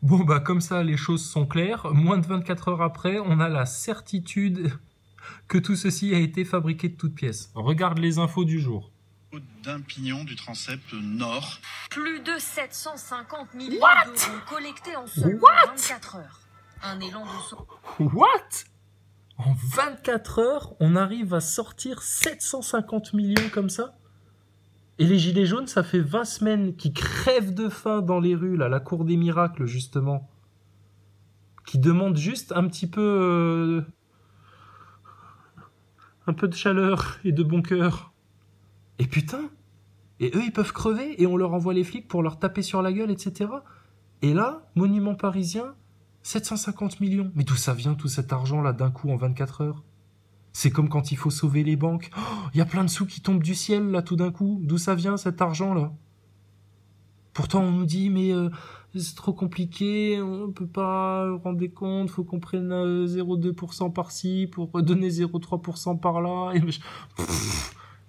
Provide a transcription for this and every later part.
Bon, bah comme ça, les choses sont claires. Moins de 24 heures après, on a la certitude que tout ceci a été fabriqué de toutes pièces. Regarde les infos du jour. D'un pignon du transept nord. Plus de 750 millions What d'euros collectés en seulement What 24 heures. Un élan de... What? En 24 heures, on arrive à sortir 750 millions comme ça? Et les gilets jaunes, ça fait 20 semaines qu'ils crèvent de faim dans les rues, là, la cour des miracles, justement. Qui demandent juste un petit peu... un peu de chaleur et de bon cœur. Et putain, et eux, ils peuvent crever et on leur envoie les flics pour leur taper sur la gueule, etc. Et là, monument parisien, 750 millions. Mais d'où ça vient tout cet argent-là d'un coup en 24 heures? C'est comme quand il faut sauver les banques. Il y a plein de sous qui tombent du ciel, là, tout d'un coup. D'où ça vient, cet argent-là? Pourtant, on nous dit, mais c'est trop compliqué, on peut pas rendre des comptes, faut qu'on prenne 0,2% par-ci pour donner 0,3% par-là. Et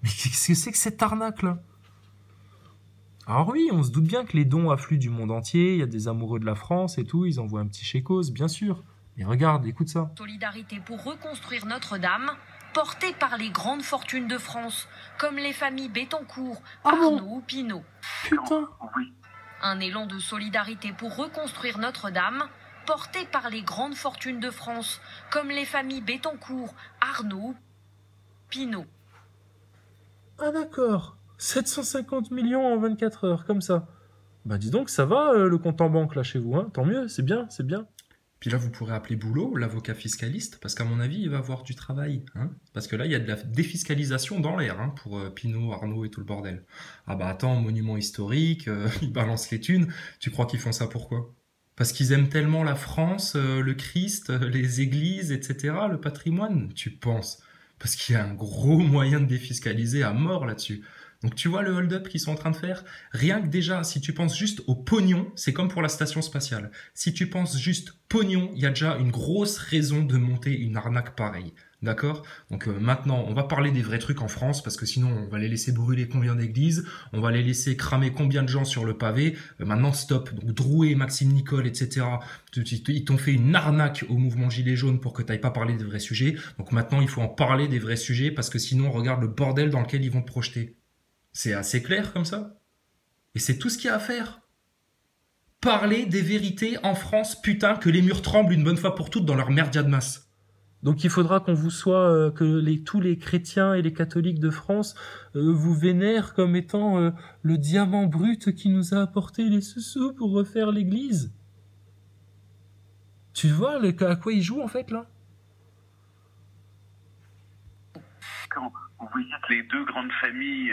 mais qu'est-ce que c'est que cette arnaque-là? Alors oui, on se doute bien que les dons affluent du monde entier, il y a des amoureux de la France et tout, ils envoient un petit chécos, bien sûr. Mais regarde, écoute ça. Solidarité pour reconstruire Notre-Dame, portée par les grandes fortunes de France, comme les familles Bettencourt, Arnaud ou Pinault. Putain. Un élan de solidarité pour reconstruire Notre-Dame, porté par les grandes fortunes de France, comme les familles Bettencourt, Arnaud, Pinault. Ah d'accord, 750 millions en 24 heures, comme ça. Bah dis donc, ça va le compte en banque là chez vous, hein? Tant mieux, c'est bien, c'est bien. Puis là, vous pourrez appeler Boulot, l'avocat fiscaliste, parce qu'à mon avis, il va avoir du travail. Hein, parce que là, il y a de la défiscalisation dans l'air hein, pour Pinault, Arnaud et tout le bordel. Ah bah attends, monument historique, ils balancent les thunes. Tu crois qu'ils font ça pourquoi? Parce qu'ils aiment tellement la France, le Christ, les églises, etc., le patrimoine, tu penses? Parce qu'il y a un gros moyen de défiscaliser à mort là-dessus. Donc tu vois le hold-up qu'ils sont en train de faire? Rien que déjà, si tu penses juste au pognon, c'est comme pour la station spatiale. Si tu penses juste pognon, il y a déjà une grosse raison de monter une arnaque pareille. D'accord? Donc maintenant, on va parler des vrais trucs en France, parce que sinon, on va les laisser brûler combien d'églises, on va les laisser cramer combien de gens sur le pavé. Maintenant, stop. Donc Drouet, Maxime Nicole, etc., ils t'ont fait une arnaque au mouvement Gilets jaunes pour que tu n'ailles pas parler des vrais sujets. Donc maintenant, il faut en parler des vrais sujets, parce que sinon, regarde le bordel dans lequel ils vont te projeter. C'est assez clair comme ça. Et c'est tout ce qu'il y a à faire. Parler des vérités en France, putain, que les murs tremblent une bonne fois pour toutes dans leur merdia de masse. Donc il faudra qu'on vous soit, que tous les chrétiens et les catholiques de France vous vénèrent comme étant le diamant brut qui nous a apporté les sous pour refaire l'église. Tu vois à quoi ils jouent en fait là? Quand vous voyez que les deux grandes familles,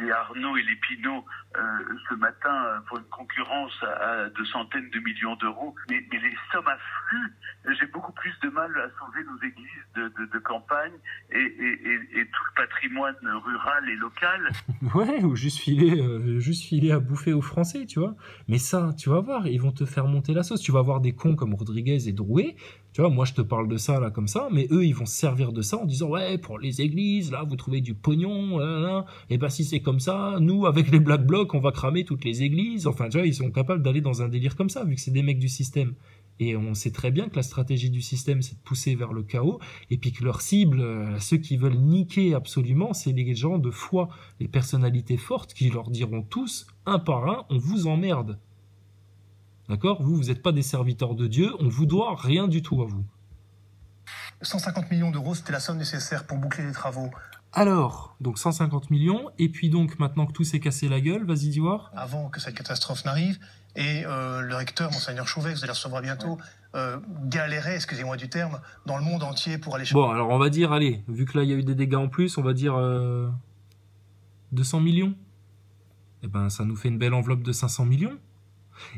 les Arnaud et les Pinault, ce matin font une concurrence à de centaines de millions d'euros, mais les sommes affluent. J'ai beaucoup plus de mal à sauver nos églises de campagne et tout le patrimoine rural et local. Ouais, ou juste filer à bouffer aux Français, tu vois. Mais ça, tu vas voir, ils vont te faire monter la sauce. Tu vas avoir des cons comme Rodriguez et Drouet. Tu vois, moi je te parle de ça là comme ça, mais eux ils vont se servir de ça en disant ouais pour les églises là vous trouvez du pognon, et ben si c'est comme ça, nous avec les Black Blocs on va cramer toutes les églises. Enfin tu vois ils sont capables d'aller dans un délire comme ça vu que c'est des mecs du système. Et on sait très bien que la stratégie du système c'est de pousser vers le chaos et puis que leur cible, ceux qui veulent niquer absolument, c'est les gens de foi, les personnalités fortes qui leur diront tous un par un on vous emmerde. D'accord? Vous n'êtes pas des serviteurs de Dieu, on vous doit rien du tout à vous. 150 millions d'euros, c'était la somme nécessaire pour boucler les travaux. Alors, donc 150 millions, et puis donc maintenant que tout s'est cassé la gueule, vas-y dis voir. Avant que cette catastrophe n'arrive, et le recteur, Monseigneur Chauvet, vous allez le recevoir bientôt, galérait, excusez-moi du terme, dans le monde entier pour aller... Bon, alors on va dire, allez, vu que là il y a eu des dégâts en plus, on va dire 200 millions. Eh ben ça nous fait une belle enveloppe de 500 millions.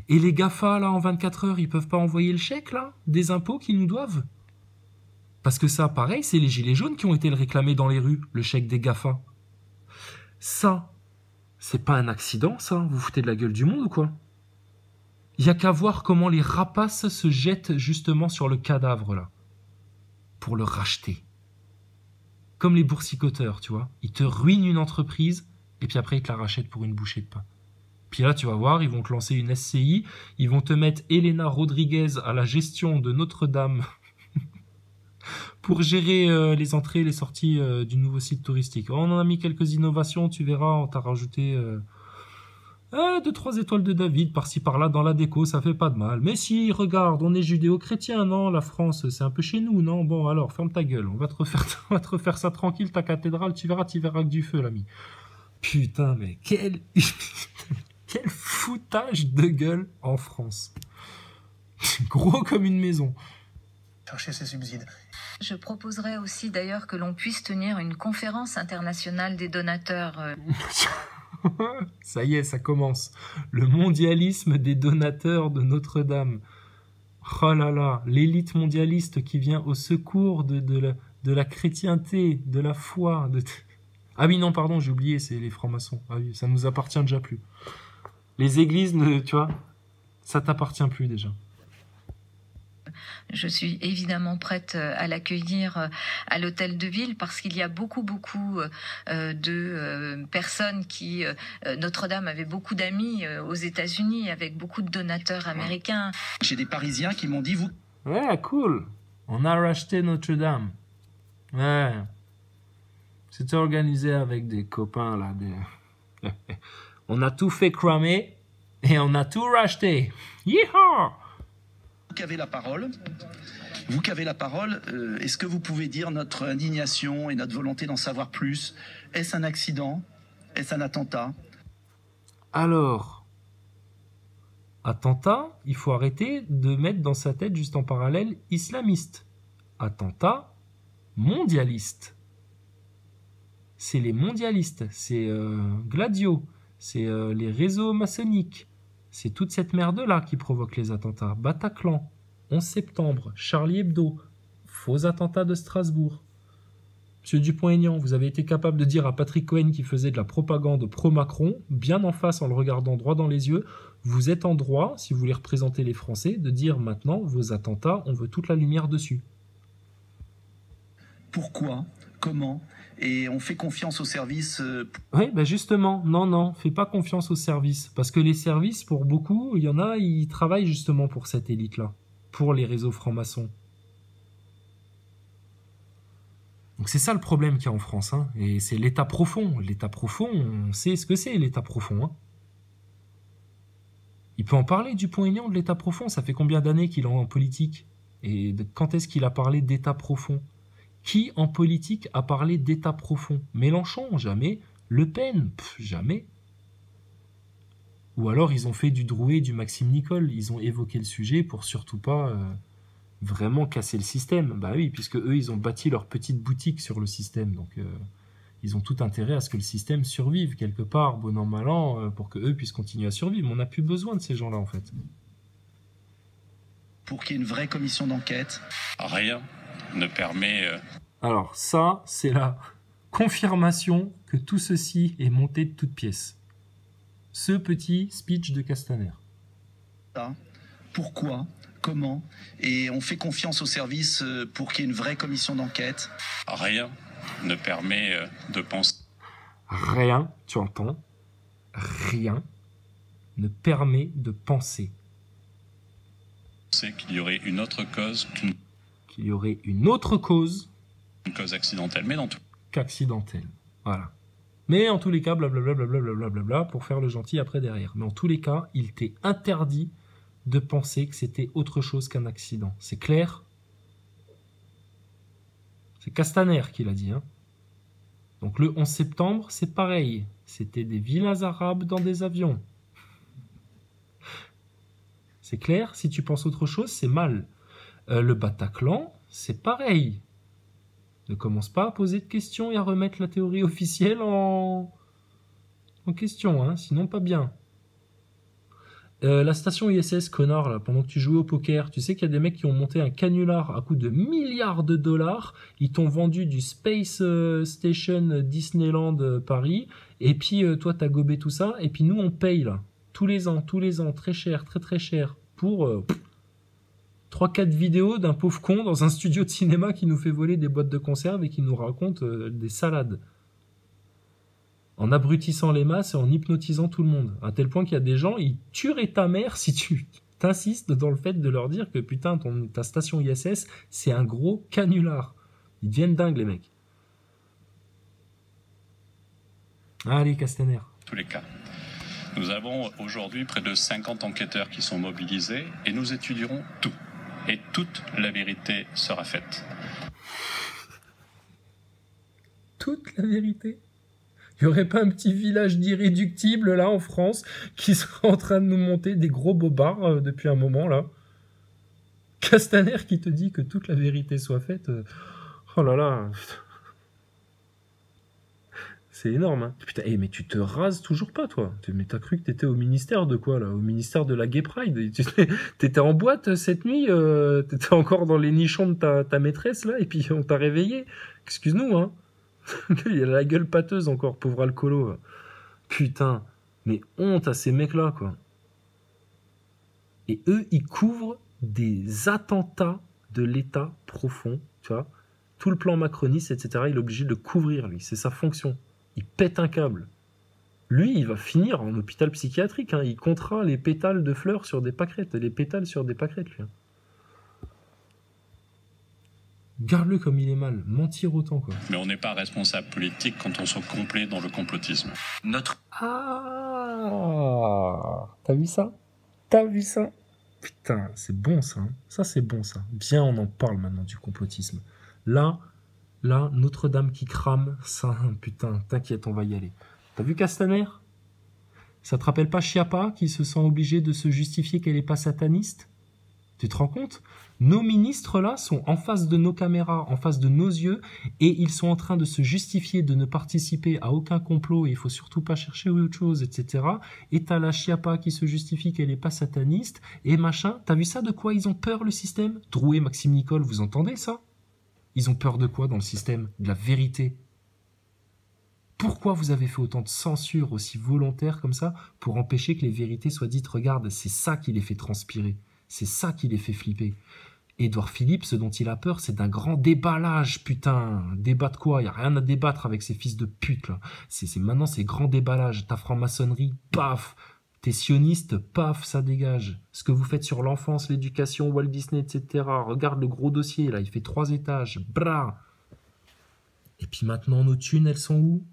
Et les GAFA, là, en 24 heures, ils peuvent pas envoyer le chèque, là, des impôts qu'ils nous doivent? Parce que ça, pareil, c'est les gilets jaunes qui ont été le réclamer dans les rues, le chèque des GAFA. Ça, c'est pas un accident, ça? Vous foutez de la gueule du monde ou quoi? Il y a qu'à voir comment les rapaces se jettent justement sur le cadavre, là, pour le racheter. Comme les boursicoteurs, tu vois. Ils te ruinent une entreprise, et puis après, ils te la rachètent pour une bouchée de pain. Puis là, tu vas voir, ils vont te lancer une SCI, ils vont te mettre Elena Rodriguez à la gestion de Notre-Dame pour gérer les entrées et les sorties du nouveau site touristique. On en a mis quelques innovations, tu verras, on t'a rajouté 2-3 étoiles de David par-ci par-là dans la déco, ça fait pas de mal. Mais si, regarde, on est judéo-chrétien, non? La France, c'est un peu chez nous, non? Bon, alors, ferme ta gueule, on va te refaire ça tranquille, ta cathédrale, tu verras que du feu, l'ami. Putain, mais quel foutage de gueule en France. Gros comme une maison. Chercher ses subsides. Je proposerais aussi d'ailleurs que l'on puisse tenir une conférence internationale des donateurs. Ça y est, ça commence. Le mondialisme des donateurs de Notre-Dame. Oh là là, l'élite mondialiste qui vient au secours de la chrétienté, de la foi. Ah oui, non, pardon, j'ai oublié, c'est les francs-maçons. Ah oui, ça nous appartient déjà plus. Les églises, tu vois, ça t'appartient plus déjà. Je suis évidemment prête à l'accueillir à l'hôtel de ville parce qu'il y a beaucoup de personnes qui... Notre-Dame avait beaucoup d'amis aux États-Unis avec beaucoup de donateurs américains. J'ai des Parisiens qui m'ont dit, vous... Ouais, cool. On a racheté Notre-Dame. Ouais. C'était organisé avec des copains, là. On a tout fait cramer et on a tout racheté. Yeehaw! Vous qui avez la parole, est-ce que vous pouvez dire notre indignation et notre volonté d'en savoir plus? Est-ce un accident? Est-ce un attentat? Alors, attentat, il faut arrêter de mettre dans sa tête juste en parallèle islamiste. Attentat, mondialiste. C'est les mondialistes, c'est Gladio, c'est les réseaux maçonniques. C'est toute cette merde-là qui provoque les attentats. Bataclan, 11 septembre, Charlie Hebdo, faux attentats de Strasbourg. Monsieur Dupont-Aignan, vous avez été capable de dire à Patrick Cohen qui faisait de la propagande pro-Macron, bien en face en le regardant droit dans les yeux, vous êtes en droit, si vous voulez représenter les Français, de dire maintenant, vos attentats, on veut toute la lumière dessus. Pourquoi? Comment? Et on fait confiance aux services... Oui, ben justement, non, fais pas confiance aux services. Parce que les services, pour beaucoup, il y en a, ils travaillent justement pour cette élite-là. Pour les réseaux francs-maçons. Donc c'est ça le problème qu'il y a en France. Hein. Et c'est l'État profond. L'État profond, on sait ce que c'est, l'État profond. Hein. Il peut en parler, Dupont-Aignan, de l'État profond. Ça fait combien d'années qu'il est en politique? Et quand est-ce qu'il a parlé d'État profond? Qui, en politique, a parlé d'État profond? Mélenchon, jamais. Le Pen, jamais. Ou alors, ils ont fait du Drouet, du Maxime Nicole. Ils ont évoqué le sujet pour surtout pas vraiment casser le système. Bah oui, puisque eux, ils ont bâti leur petite boutique sur le système. Donc, ils ont tout intérêt à ce que le système survive quelque part, bon an, mal an, pour qu'eux puissent continuer à survivre. Mais on n'a plus besoin de ces gens-là, en fait. Pour qu'il y ait une vraie commission d'enquête. Rien ne permet... Alors ça, c'est la confirmation que tout ceci est monté de toutes pièces. Ce petit speech de Castaner. Pourquoi? Comment? Et on fait confiance aux services pour qu'il y ait une vraie commission d'enquête. Rien ne permet de penser... Rien, tu entends? Rien ne permet de penser. C'est qu'il y aurait une autre cause qu'il y aurait une autre cause accidentelle, mais dans tout qu'accidentelle. Voilà. Mais en tous les cas, blablabla, pour faire le gentil après derrière. Mais en tous les cas, il t'est interdit de penser que c'était autre chose qu'un accident. C'est clair? C'est Castaner qui l'a dit. Hein. Donc le 11 septembre, c'est pareil. C'était des villas arabes dans des avions. C'est clair? Si tu penses autre chose, c'est mal. Le Bataclan, c'est pareil. Ne commence pas à poser de questions et à remettre la théorie officielle en question, hein, sinon pas bien. La station ISS, connard, là, pendant que tu jouais au poker, tu sais qu'il y a des mecs qui ont monté un canular à coût de milliards de dollars, ils t'ont vendu du Space Station Disneyland Paris, et puis toi t'as gobé tout ça, et puis nous on paye là, tous les ans, très cher, très cher, pour 3-4 vidéos d'un pauvre con dans un studio de cinéma qui nous fait voler des boîtes de conserve et qui nous raconte des salades. en abrutissant les masses et en hypnotisant tout le monde. À tel point qu'il y a des gens, ils tueraient ta mère si tu t'insistes dans le fait de leur dire que putain, ta station ISS, c'est un gros canular. Ils deviennent dingues, les mecs. Allez, Castaner. Tous les cas. Nous avons aujourd'hui près de 50 enquêteurs qui sont mobilisés et nous étudierons tout. Et toute la vérité sera faite. Toute la vérité? Il n'y aurait pas un petit village d'irréductibles là en France qui serait en train de nous monter des gros bobards depuis un moment là? Castaner qui te dit que toute la vérité soit faite. Oh là là. C'est énorme, hein. Putain, mais tu te rases toujours pas, toi. Mais t'as cru que t'étais au ministère de quoi, là? Au ministère de la Gay Pride? T'étais en boîte cette nuit? T'étais encore dans les nichons de ta maîtresse, là? Et puis on t'a réveillé? Excuse-nous, hein. Il a la gueule pâteuse encore, pauvre alcoolo. Putain, mais honte à ces mecs-là, quoi. Et eux, ils couvrent des attentats de l'État profond, tu vois. Tout le plan macroniste, etc., il est obligé de couvrir, lui. C'est sa fonction. Il pète un câble. Lui, il va finir en hôpital psychiatrique. Hein. Il comptera les pétales de fleurs sur des pâquerettes. Les pétales sur des pâquerettes, lui. Hein. Garde-le comme il est mal. Mentir autant, quoi. Mais on n'est pas responsable politique quand on se complaît dans le complotisme. Ah, t'as vu ça? T'as vu ça? Putain, c'est bon, ça. Hein. Ça, c'est bon, ça. Bien, on en parle maintenant du complotisme. Là, Notre-Dame qui crame, ça, putain, t'inquiète, on va y aller. T'as vu Castaner? Ça te rappelle pas Schiappa qui se sent obligé de se justifier qu'elle n'est pas sataniste? Tu te rends compte? Nos ministres, là, sont en face de nos caméras, en face de nos yeux, et ils sont en train de se justifier de ne participer à aucun complot, et il faut surtout pas chercher autre chose, etc. Et t'as la Schiappa qui se justifie qu'elle n'est pas sataniste, et machin. T'as vu ça, de quoi ils ont peur, le système? Drouet, Maxime Nicole, vous entendez ça? Ils ont peur de quoi dans le système? De la vérité. Pourquoi vous avez fait autant de censure aussi volontaire comme ça pour empêcher que les vérités soient dites? Regarde, c'est ça qui les fait transpirer. C'est ça qui les fait flipper. Édouard Philippe, ce dont il a peur, c'est d'un grand déballage, putain. Débat de quoi? Il n'y a rien à débattre avec ces fils de pute, là. Maintenant, c'est grand déballage. Ta franc-maçonnerie, paf. T'es sioniste, paf, ça dégage. Ce que vous faites sur l'enfance, l'éducation, Walt Disney, etc. Regarde le gros dossier, là, il fait 3 étages. Bra. Et puis maintenant, nos thunes, elles sont où?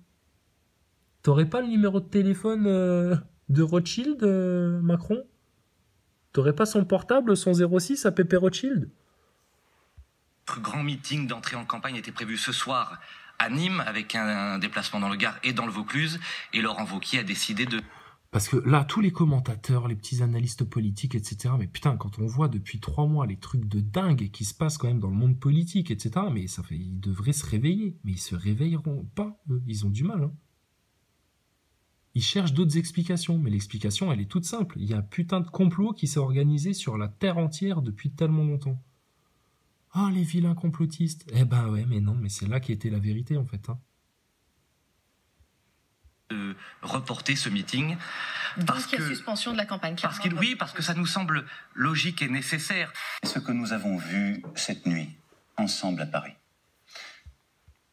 T'aurais pas le numéro de téléphone de Rothschild, Macron? T'aurais pas son portable, son 06 à Pépé Rothschild? Notre grand meeting d'entrée en campagne était prévu ce soir à Nîmes, avec un déplacement dans le Gard et dans le Vaucluse, et Laurent Wauquiez a décidé de... Parce que là, tous les commentateurs, les petits analystes politiques, etc., mais putain, quand on voit depuis 3 mois les trucs de dingue qui se passent quand même dans le monde politique, etc., mais ça fait, ils devraient se réveiller. Mais ils se réveilleront pas, eux. Ils ont du mal, hein. Ils cherchent d'autres explications, mais l'explication, elle est toute simple. Il y a un putain de complot qui s'est organisé sur la terre entière depuis tellement longtemps. Ah, les vilains complotistes. Eh ben ouais, mais non, mais c'est là qu'était la vérité, en fait, hein. Reporter ce meeting. Parce qu'il y a suspension de la campagne. Oui, parce que ça nous semble logique et nécessaire. Ce que nous avons vu cette nuit, ensemble à Paris.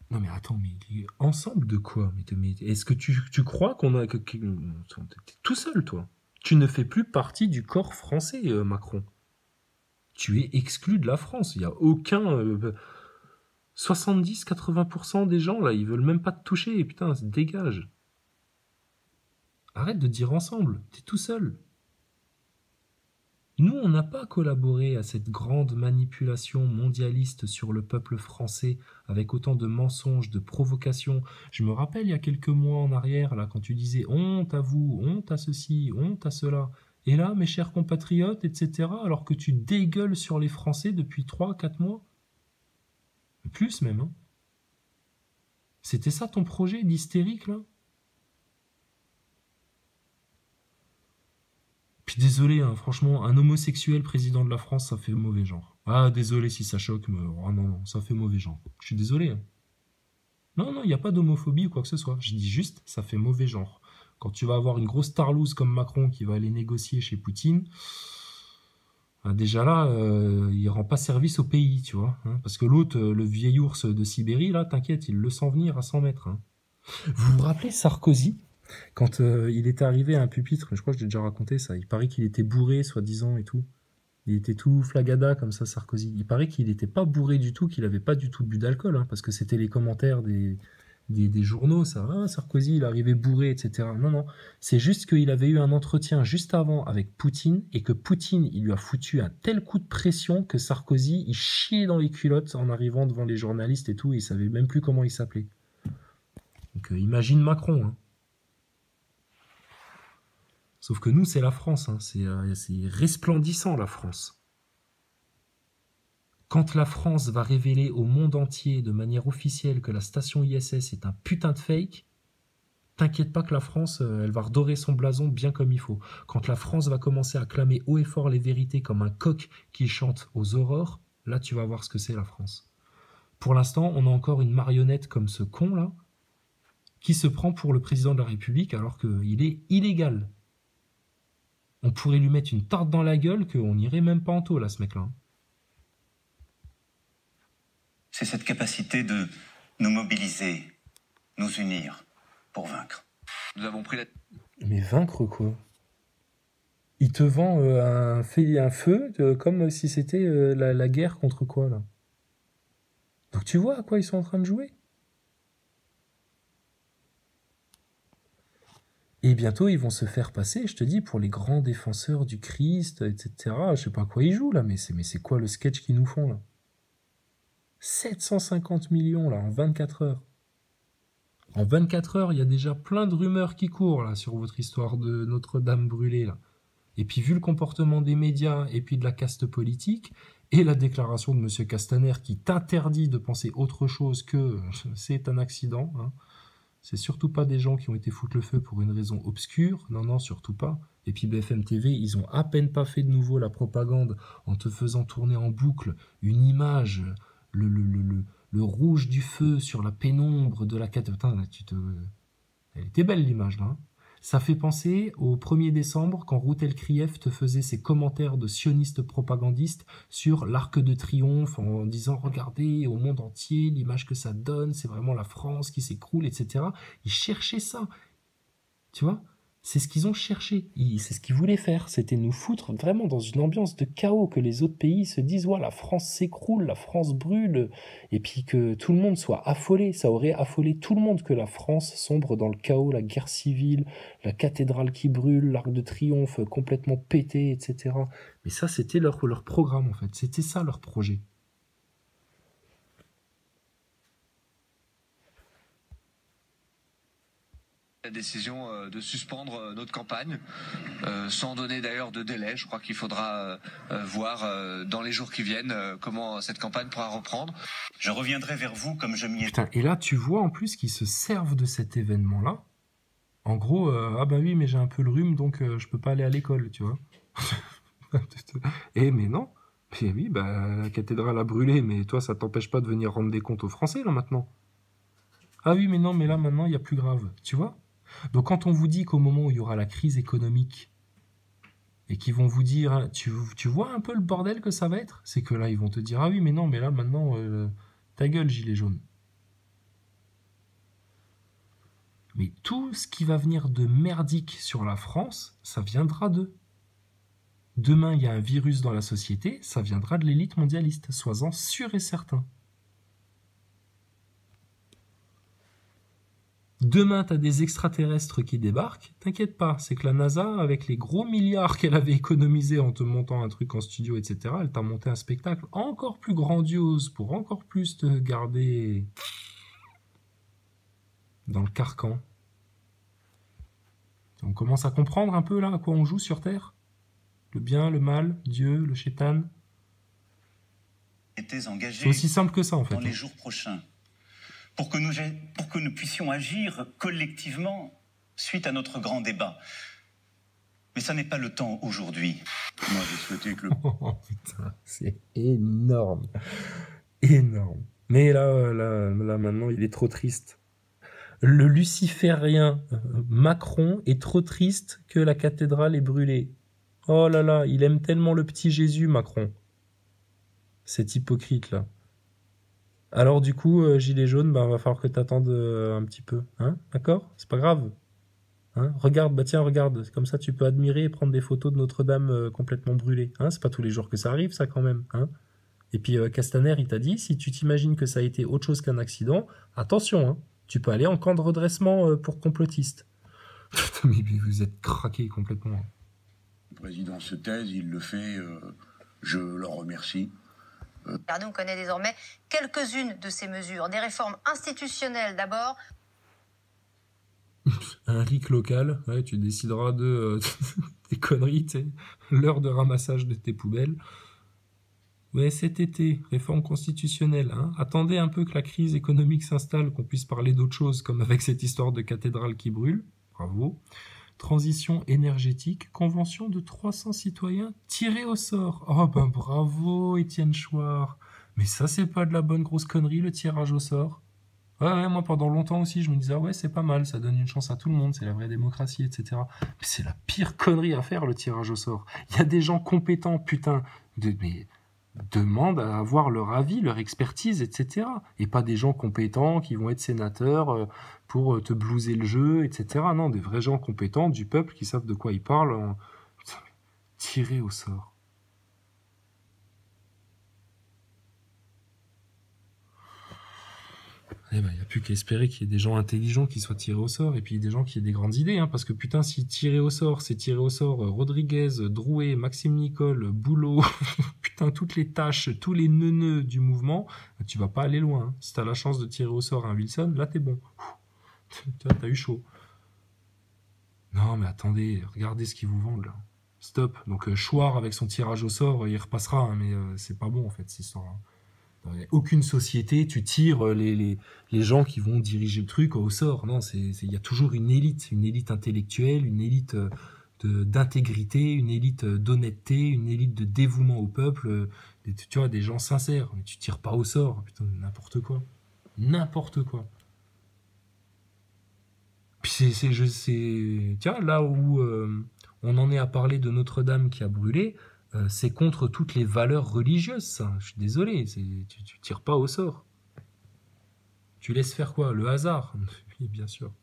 Non mais attends, mais ensemble de quoi? Mais est-ce que tu crois qu'on a... T'es tout seul, toi. Tu ne fais plus partie du corps français, Macron. Tu es exclu de la France. Il n'y a aucun... 70-80% des gens, là, ils veulent même pas te toucher. Putain, dégage. Arrête de dire ensemble, t'es tout seul. Nous, on n'a pas collaboré à cette grande manipulation mondialiste sur le peuple français avec autant de mensonges, de provocations. Je me rappelle il y a quelques mois en arrière, là, quand tu disais « honte à vous, honte à ceci, honte à cela ». Et là, mes chers compatriotes, etc., alors que tu dégueules sur les Français depuis 3-4 mois. Plus même, hein. C'était ça ton projet d'hystérique, là? Puis désolé, hein, franchement, un homosexuel président de la France, ça fait mauvais genre. Ah, désolé si ça choque, mais oh non, ça fait mauvais genre. Je suis désolé. Hein. Non, il n'y a pas d'homophobie ou quoi que ce soit. Je dis juste, ça fait mauvais genre. Quand tu vas avoir une grosse tarlouse comme Macron qui va aller négocier chez Poutine, déjà là, il rend pas service au pays, tu vois. Hein, parce que l'autre, le vieil ours de Sibérie, là, t'inquiète, il le sent venir à 100 mètres. Hein. Vous vous rappelez Sarkozy, quand il était arrivé à un pupitre, je crois que j'ai déjà raconté ça, il paraît qu'il était bourré, soi-disant, et tout. Il était tout flagada comme ça, Sarkozy. Il paraît qu'il n'était pas bourré du tout, qu'il n'avait pas du tout bu d'alcool, hein, parce que c'était les commentaires des journaux, ça. Ah, Sarkozy, il arrivait bourré, etc. Non, non. C'est juste qu'il avait eu un entretien juste avant avec Poutine, et que Poutine, il lui a foutu un tel coup de pression que Sarkozy, il chiait dans les culottes en arrivant devant les journalistes et tout, et il savait même plus comment il s'appelait. Donc imagine Macron, hein. Sauf que nous, c'est la France, hein. C'est resplendissant, la France. Quand la France va révéler au monde entier de manière officielle que la station ISS est un putain de fake, t'inquiète pas que la France, elle va redorer son blason bien comme il faut. Quand la France va commencer à clamer haut et fort les vérités comme un coq qui chante aux aurores, là tu vas voir ce que c'est la France. Pour l'instant, on a encore une marionnette comme ce con là, qui se prend pour le président de la République alors qu'il est illégal. On pourrait lui mettre une tarte dans la gueule qu'on n'irait même pas en taux, là, ce mec-là. C'est cette capacité de nous mobiliser, nous unir pour vaincre. Nous avons pris la... Mais vaincre quoi? Il te vend un feu comme si c'était la guerre contre quoi, là? Donc tu vois à quoi ils sont en train de jouer? Et bientôt, ils vont se faire passer, je te dis, pour les grands défenseurs du Christ, etc. Je sais pas à quoi ils jouent, là, mais c'est quoi le sketch qu'ils nous font, là? 750 millions, là, en 24 heures. En 24 heures, il y a déjà plein de rumeurs qui courent, là, sur votre histoire de Notre-Dame brûlée, là. Et puis, vu le comportement des médias et puis de la caste politique, et la déclaration de M. Castaner qui t'interdit de penser autre chose que c'est un accident, hein. C'est surtout pas des gens qui ont été foutre le feu pour une raison obscure, non, non, surtout pas. Et puis BFM TV, ils ont à peine pas fait de nouveau la propagande en te faisant tourner en boucle une image, le rouge du feu sur la pénombre de la cathédrale. Putain, là, elle était belle l'image, là. Hein. Ça fait penser au 1er décembre quand Ruth Elkrieff te faisait ses commentaires de sioniste propagandiste sur l'Arc de Triomphe en disant « Regardez, au monde entier, l'image que ça donne, c'est vraiment la France qui s'écroule, etc. » Ils cherchaient ça, tu vois. C'est ce qu'ils ont cherché, c'est ce qu'ils voulaient faire, c'était nous foutre vraiment dans une ambiance de chaos, que les autres pays se disent « Ouais, la France s'écroule, la France brûle », et puis que tout le monde soit affolé. Ça aurait affolé tout le monde que la France sombre dans le chaos, la guerre civile, la cathédrale qui brûle, l'Arc de Triomphe complètement pété, etc. Mais ça, c'était leur programme, en fait. C'était ça, leur projet. La décision de suspendre notre campagne, sans donner d'ailleurs de délai. Je crois qu'il faudra voir dans les jours qui viennent comment cette campagne pourra reprendre. Je reviendrai vers vous comme je m'y ai... Putain, et là, tu vois en plus qu'ils se servent de cet événement-là. En gros, ah bah oui, mais j'ai un peu le rhume, donc je peux pas aller à l'école, tu vois. Et mais non. Mais oui, bah la cathédrale a brûlé, mais toi, ça t'empêche pas de venir rendre des comptes aux Français, là, maintenant. Ah oui, mais non, mais là, maintenant, il y a plus grave, tu vois. Donc quand on vous dit qu'au moment où il y aura la crise économique et qu'ils vont vous dire, hein, tu vois un peu le bordel que ça va être, c'est que là ils vont te dire, ah oui mais non, mais là maintenant, ta gueule gilet jaune. Mais tout ce qui va venir de merdique sur la France, ça viendra d'eux. Demain il y a un virus dans la société, ça viendra de l'élite mondialiste, sois-en sûr et certain. Demain, t'as des extraterrestres qui débarquent, t'inquiète pas, c'est que la NASA, avec les gros milliards qu'elle avait économisés en te montant un truc en studio, etc., elle t'a monté un spectacle encore plus grandiose pour encore plus te garder dans le carcan. On commence à comprendre un peu là à quoi on joue sur Terre? Le bien, le mal, Dieu, le chétan. C'est aussi simple que ça en fait. Dans les jours prochains. Pour que nous puissions agir collectivement suite à notre grand débat. Mais ça n'est pas le temps aujourd'hui. Moi, j'ai souhaité que le... Oh putain, c'est énorme. Énorme. Mais là, maintenant, il est trop triste. Le luciférien Macron est trop triste que la cathédrale est brûlée. Oh là là, il aime tellement le petit Jésus, Macron. Cet hypocrite-là. Alors du coup, gilet jaune, bah, va falloir que t'attendes un petit peu, hein, d'accord? C'est pas grave. Hein, regarde, bah tiens, regarde, comme ça tu peux admirer et prendre des photos de Notre-Dame complètement brûlée. Hein, c'est pas tous les jours que ça arrive, ça quand même. Hein. Et puis Castaner, il t'a dit, si tu t'imagines que ça a été autre chose qu'un accident, attention, hein, tu peux aller en camp de redressement pour complotiste. Mais vous êtes craqué complètement. Le président se taise, il le fait, je l'en remercie. Regardez, on connaît désormais quelques-unes de ces mesures. Des réformes institutionnelles d'abord. Un RIC local, ouais, tu décideras de des conneries, tu sais, l'heure de ramassage de tes poubelles. Ouais, cet été, réforme constitutionnelle. Hein. Attendez un peu que la crise économique s'installe, qu'on puisse parler d'autre chose, comme avec cette histoire de cathédrale qui brûle. Bravo. Transition énergétique, convention de 300 citoyens tirés au sort. Oh ben bravo, Étienne Chouard. Mais ça, c'est pas de la bonne grosse connerie, le tirage au sort. Ouais, moi pendant longtemps aussi, je me disais, ouais, c'est pas mal, ça donne une chance à tout le monde, c'est la vraie démocratie, etc. Mais c'est la pire connerie à faire, le tirage au sort. Il y a des gens compétents, putain, mais demande à avoir leur avis, leur expertise, etc. Et pas des gens compétents qui vont être sénateurs pour te blouser le jeu, etc. Non, des vrais gens compétents du peuple qui savent de quoi ils parlent. Putain, tirer au sort. Eh ben, y a plus qu'à espérer qu'il y ait des gens intelligents qui soient tirés au sort et puis des gens qui aient des grandes idées, hein, parce que putain, si tirer au sort, c'est tirer au sort Rodriguez, Drouet, Maxime Nicole, Boulot, putain, toutes les tâches, tous les neuneux du mouvement, tu vas pas aller loin. Hein. Si t'as la chance de tirer au sort un Wilson, là t'es bon. T'as eu chaud. Non, mais attendez, regardez ce qu'ils vous vendent là. Stop. Donc Chouard avec son tirage au sort, il repassera, hein, mais c'est pas bon en fait cette histoire. Hein. Aucune société, tu tires les gens qui vont diriger le truc au sort. Non, il y a toujours une élite intellectuelle, une élite d'intégrité, une élite d'honnêteté, une élite de dévouement au peuple, tu vois, des gens sincères. Mais tu tires pas au sort, putain, n'importe quoi. N'importe quoi. Puis tiens, là où on en est à parler de Notre-Dame qui a brûlé, c'est contre toutes les valeurs religieuses, ça. Je suis désolé, tu tires pas au sort. Tu laisses faire quoi? Le hasard? Oui, bien sûr.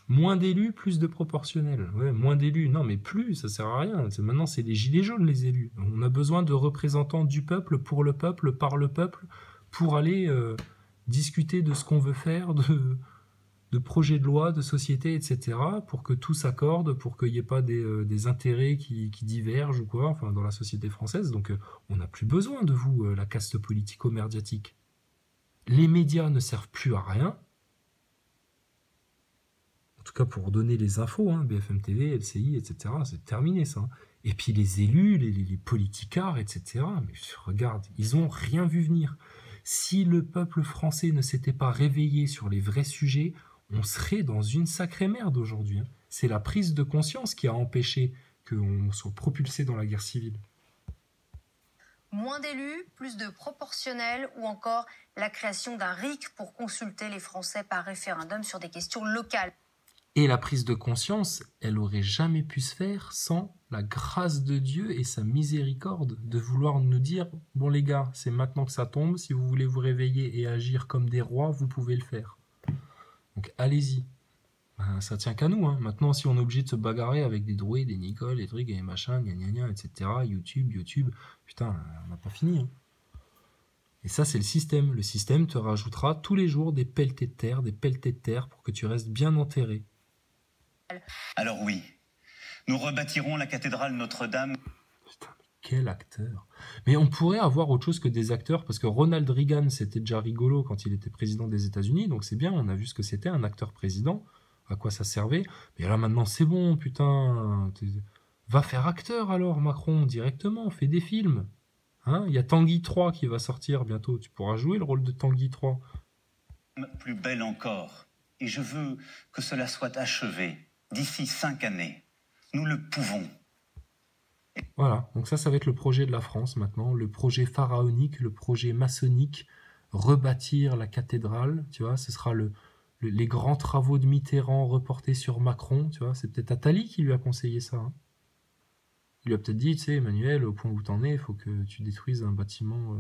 Moins d'élus, plus de proportionnels. Ouais, moins d'élus. Non, mais plus, ça sert à rien. Maintenant, c'est les gilets jaunes, les élus. On a besoin de représentants du peuple, pour le peuple, par le peuple, pour aller discuter de ce qu'on veut faire, de projets de loi, de société, etc., pour que tout s'accorde, pour qu'il n'y ait pas des intérêts qui divergent ou quoi, enfin, dans la société française. Donc, on n'a plus besoin de vous, la caste politico-médiatique. Les médias ne servent plus à rien. En tout cas, pour donner les infos, hein, BFM TV, LCI, etc., c'est terminé, ça. Et puis les élus, les politicards, etc., mais regarde, ils n'ont rien vu venir. Si le peuple français ne s'était pas réveillé sur les vrais sujets, on serait dans une sacrée merde aujourd'hui. C'est la prise de conscience qui a empêché qu'on soit propulsé dans la guerre civile. Moins d'élus, plus de proportionnels ou encore la création d'un RIC pour consulter les Français par référendum sur des questions locales. Et la prise de conscience, elle aurait jamais pu se faire sans la grâce de Dieu et sa miséricorde de vouloir nous dire « Bon les gars, c'est maintenant que ça tombe, si vous voulez vous réveiller et agir comme des rois, vous pouvez le faire. » Donc allez-y. Ben, ça tient qu'à nous. Hein. Maintenant, si on est obligé de se bagarrer avec des Drouet, des Nicole, des trucs, et des machins, gna gna gna, etc., YouTube, putain, on n'a pas fini. Hein. Et ça, c'est le système. Le système te rajoutera tous les jours des pelletés de terre pour que tu restes bien enterré. Alors oui, nous rebâtirons la cathédrale Notre-Dame. Putain, quel acteur. Mais on pourrait avoir autre chose que des acteurs, parce que Ronald Reagan, c'était déjà rigolo quand il était président des États-Unis, donc c'est bien, on a vu ce que c'était, un acteur président, à quoi ça servait. Mais là maintenant, c'est bon, putain. Va faire acteur alors, Macron, directement, fais des films. Hein, il y a Tanguy 3 qui va sortir bientôt, tu pourras jouer le rôle de Tanguy 3. Plus belle encore, et je veux que cela soit achevé. D'ici 5 années, nous le pouvons. Voilà, donc ça va être le projet de la France maintenant, le projet pharaonique, le projet maçonnique, rebâtir la cathédrale, tu vois, ce sera les grands travaux de Mitterrand reportés sur Macron, tu vois, c'est peut-être Attali qui lui a conseillé ça. Hein. Il lui a peut-être dit, tu sais, Emmanuel, au point où t'en es, il faut que tu détruises un bâtiment,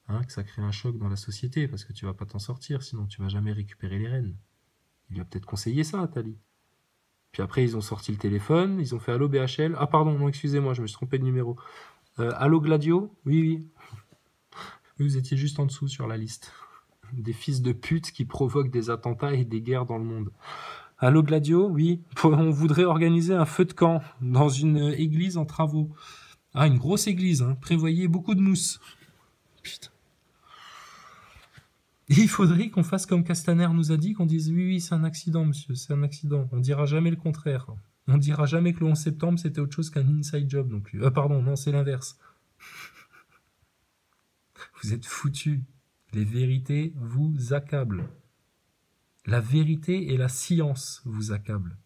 que ça crée un choc dans la société, parce que tu vas pas t'en sortir, sinon tu vas jamais récupérer les rênes. Il lui a peut-être conseillé ça, Attali. Puis après, ils ont sorti le téléphone, ils ont fait Allô BHL. Ah pardon, non, excusez-moi, je me suis trompé de numéro. Allô Gladio? Oui. Vous étiez juste en dessous sur la liste. Des fils de pute qui provoquent des attentats et des guerres dans le monde. Allô Gladio? Oui. On voudrait organiser un feu de camp dans une église en travaux. Ah, une grosse église, hein. Prévoyez beaucoup de mousse. Putain. Et il faudrait qu'on fasse comme Castaner nous a dit, qu'on dise oui, c'est un accident, monsieur, c'est un accident. On dira jamais le contraire. On dira jamais que le 11 septembre, c'était autre chose qu'un inside job non plus. Pardon, non, c'est l'inverse. Vous êtes foutus. Les vérités vous accablent. La vérité et la science vous accablent.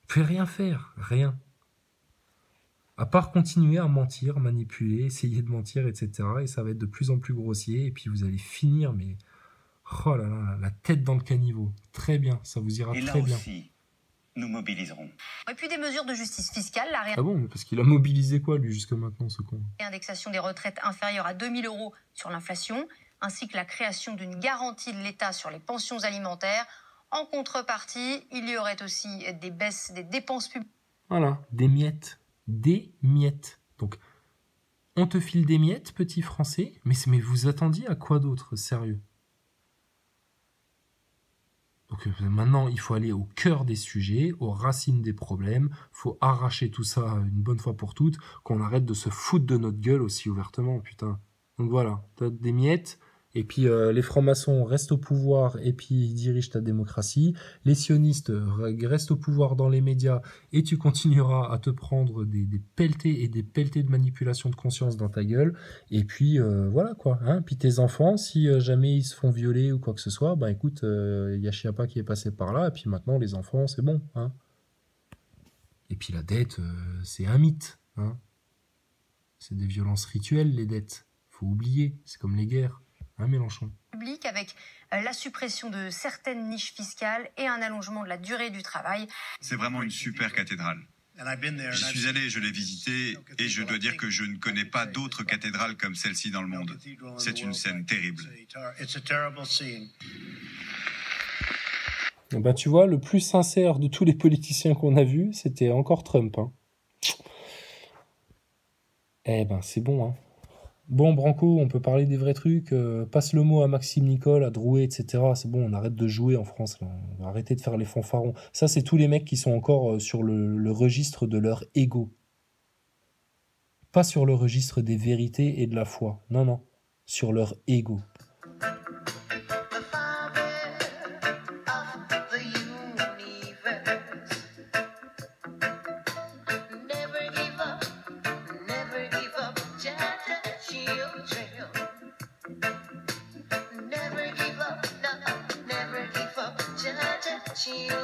Vous pouvez rien faire, rien. À part continuer à mentir, manipuler, essayer de mentir, etc. Et ça va être de plus en plus grossier. Et puis vous allez finir, mais... Oh là là, la tête dans le caniveau. Très bien, ça vous ira très bien. Aussi, nous mobiliserons. Et puis des mesures de justice fiscale, la Ah bon, mais parce qu'il a mobilisé quoi, lui, jusque maintenant, ce con? réindexation des retraites inférieure à 2 000 € sur l'inflation, ainsi que la création d'une garantie de l'État sur les pensions alimentaires. En contrepartie, il y aurait aussi des baisses des dépenses publiques. Voilà, des miettes. Des miettes. Donc, on te file des miettes, petit français, mais vous attendiez à quoi d'autre, sérieux? Donc maintenant, il faut aller au cœur des sujets, aux racines des problèmes, faut arracher tout ça une bonne fois pour toutes, qu'on arrête de se foutre de notre gueule aussi ouvertement, putain. Donc voilà, t'as des miettes, et puis les francs-maçons restent au pouvoir et puis ils dirigent ta démocratie, les sionistes restent au pouvoir dans les médias et tu continueras à te prendre des pelletés et des pelletés de manipulation de conscience dans ta gueule, et puis voilà quoi, hein. Puis tes enfants, si jamais ils se font violer ou quoi que ce soit, bah écoute, y a Chiappa qui est passé par là, et puis maintenant les enfants c'est bon, hein. Et puis la dette, c'est un mythe, hein. C'est des violences rituelles les dettes, faut oublier, c'est comme les guerres. Mélenchon. Public avec la suppression de certaines niches fiscales et un allongement de la durée du travail. C'est vraiment une super cathédrale. J'y suis allé, je l'ai visitée, et je dois dire que je ne connais pas d'autres cathédrales comme celle-ci dans le monde. C'est une scène terrible. Ben, tu vois, le plus sincère de tous les politiciens qu'on a vus, c'était encore Trump. Hein. Eh ben, c'est bon, hein. Bon, Branco, on peut parler des vrais trucs. Passe le mot à Maxime Nicole, à Drouet, etc. C'est bon, on arrête de jouer en France. Là. On va arrêter de faire les fanfarons. Ça, c'est tous les mecs qui sont encore sur le registre de leur ego. Pas sur le registre des vérités et de la foi. Non, non. Sur leur ego. Children.